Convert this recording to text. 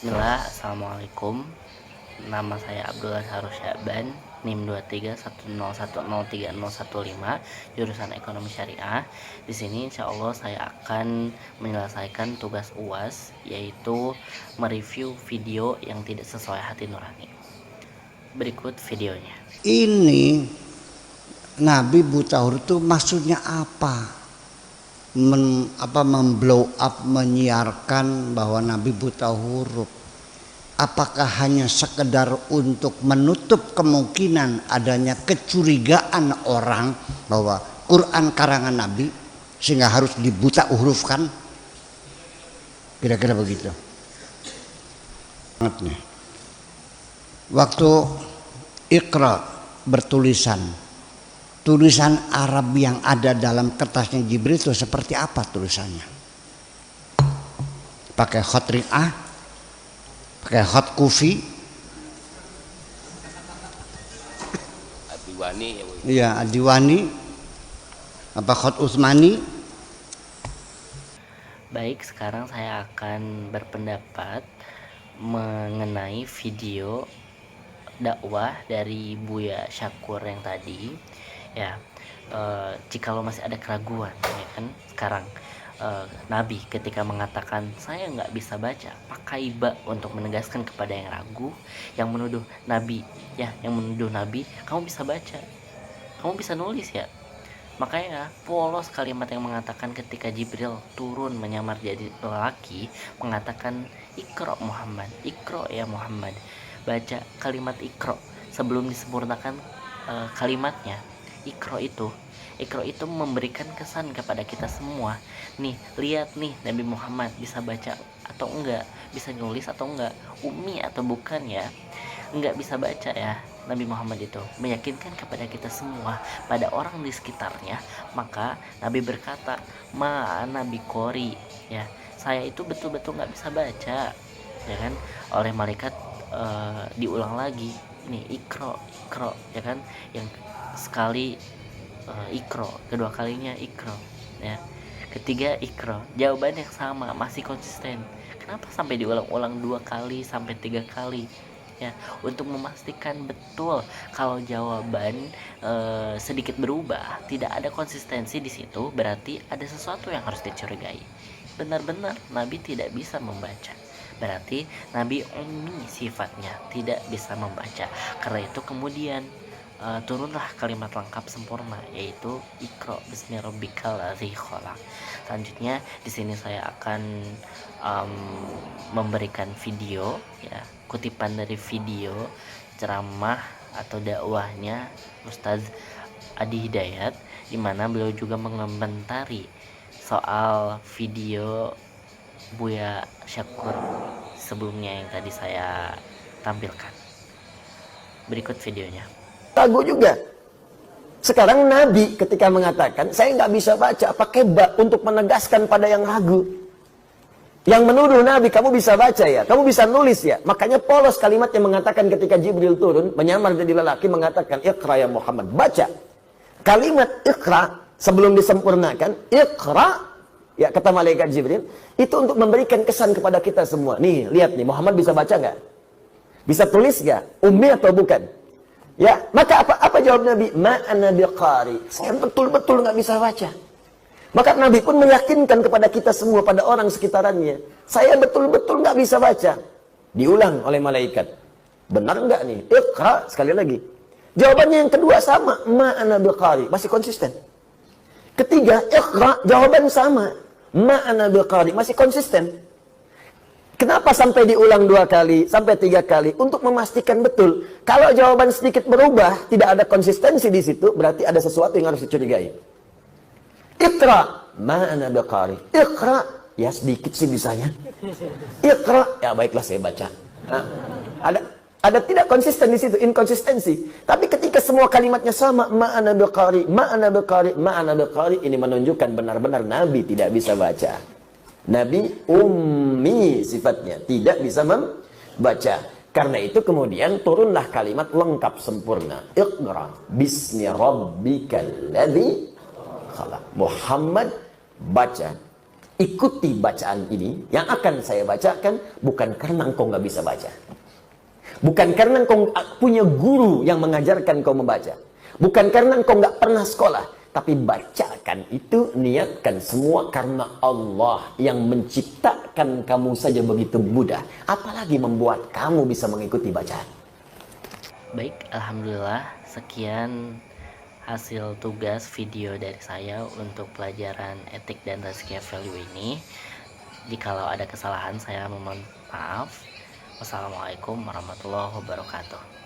Bismillah, Assalamualaikum. Nama saya Abdullah Harus Syaban, NIM 2310103015, jurusan Ekonomi Syariah. Di sini insya Allah saya akan menyelesaikan tugas UAS, yaitu mereview video yang tidak sesuai hati nurani. Berikut videonya. Ini Nabi Butahur itu maksudnya apa? Memblow up, menyiarkan bahwa Nabi buta huruf. Apakah hanya sekedar untuk menutup kemungkinan adanya kecurigaan orang bahwa Quran karangan Nabi sehingga harus dibuta hurufkan? Kira-kira begitu. Waktu Iqra bertulisan, tulisan Arab yang ada dalam kertasnya Jibril itu seperti apa tulisannya? Pakai khot ri'ah, pakai khot kufi, Adiwani ya Bu. iya Adiwani, apa khot Utsmani? Baik, sekarang saya akan berpendapat mengenai video dakwah dari Buya Syakur yang tadi. Ya, jika lo masih ada keraguan, ya kan, sekarang Nabi ketika mengatakan saya nggak bisa baca, pakai ba untuk menegaskan kepada yang ragu, yang menuduh Nabi, kamu bisa baca, kamu bisa nulis ya. Makanya polos kalimat yang mengatakan ketika Jibril turun menyamar jadi lelaki, mengatakan Iqra Muhammad, Iqra ya Muhammad, baca kalimat Iqra sebelum disempurnakan kalimatnya. Iqra itu memberikan kesan kepada kita semua. Nih, lihat nih, Nabi Muhammad bisa baca atau enggak, bisa nulis atau enggak, umi atau bukan ya. Enggak bisa baca ya, Nabi Muhammad itu meyakinkan kepada kita semua, pada orang di sekitarnya. Maka Nabi berkata, ana biqori, ya, saya itu betul-betul nggak bisa baca, ya kan. Oleh malaikat diulang lagi, nih Iqra, ya kan, yang sekali Iqra, kedua kalinya Iqra, ya, ketiga Iqra, jawaban yang sama, masih konsisten. Kenapa sampai diulang-ulang 2 kali sampai 3 kali? Ya, untuk memastikan betul kalau jawaban sedikit berubah, tidak ada konsistensi di situ, berarti ada sesuatu yang harus dicurigai. Benar-benar Nabi tidak bisa membaca, berarti Nabi ummi sifatnya, tidak bisa membaca. Karena itu kemudian turunlah kalimat lengkap sempurna, yaitu Iqra bismi rabbikal ladzi khalaq. Selanjutnya di sini saya akan memberikan video, ya, kutipan dari video ceramah atau dakwahnya Ustadz Adi Hidayat, di mana beliau juga mengomentari soal video Buya Syakur sebelumnya yang tadi saya tampilkan. Berikut videonya. Ragu juga. Sekarang Nabi ketika mengatakan saya nggak bisa baca, pakai ba untuk menegaskan pada yang ragu, yang menuduh Nabi, kamu bisa baca ya, kamu bisa nulis ya. Makanya polos kalimat yang mengatakan ketika Jibril turun menyamar jadi lelaki, mengatakan Iqra ya Muhammad, baca. Kalimat Iqra sebelum disempurnakan, Iqra ya, kata malaikat Jibril, itu untuk memberikan kesan kepada kita semua. Nih, lihat nih, Muhammad bisa baca nggak? Bisa tulis nggak? Ummi atau bukan? Ya, maka apa jawab Nabi? Ma'ana biqari. Saya betul-betul nggak bisa baca. Maka Nabi pun meyakinkan kepada kita semua, pada orang sekitarannya, saya betul-betul nggak bisa baca. Diulang oleh malaikat. Benar nggak nih? Iqra, sekali lagi. Jawabannya yang kedua sama, ma'ana biqari, masih konsisten. Ketiga, Iqra, jawaban sama, ma'ana biqari, masih konsisten. Kenapa sampai diulang 2 kali, sampai 3 kali? Untuk memastikan betul. Kalau jawaban sedikit berubah, tidak ada konsistensi di situ, berarti ada sesuatu yang harus dicurigai. Iqra, ma'ana biqari. Iqra, ya sedikit sih bisanya. Iqra, ya baiklah saya baca. Nah, ada tidak konsisten di situ, inkonsistensi. Tapi ketika semua kalimatnya sama, ma'ana biqari, ma'ana biqari, ma'ana biqari, ini menunjukkan benar-benar Nabi tidak bisa baca. Nabi ummi sifatnya, tidak bisa membaca. Karena itu kemudian turunlah kalimat lengkap sempurna. Iqra bismi rabbikal ladzi khalaq. Muhammad baca ikuti bacaan ini yang akan saya bacakan, bukan karena engkau nggak bisa baca, bukan karena engkau punya guru yang mengajarkan kau membaca, bukan karena engkau nggak pernah sekolah, tapi bacakan itu, niatkan semua karena Allah yang menciptakan kamu saja begitu mudah, apalagi membuat kamu bisa mengikuti bacaan. Baik, alhamdulillah sekian hasil tugas video dari saya untuk pelajaran etik dan tazkiyah value ini. Jikalau ada kesalahan saya mohon maaf. Wassalamualaikum warahmatullahi wabarakatuh.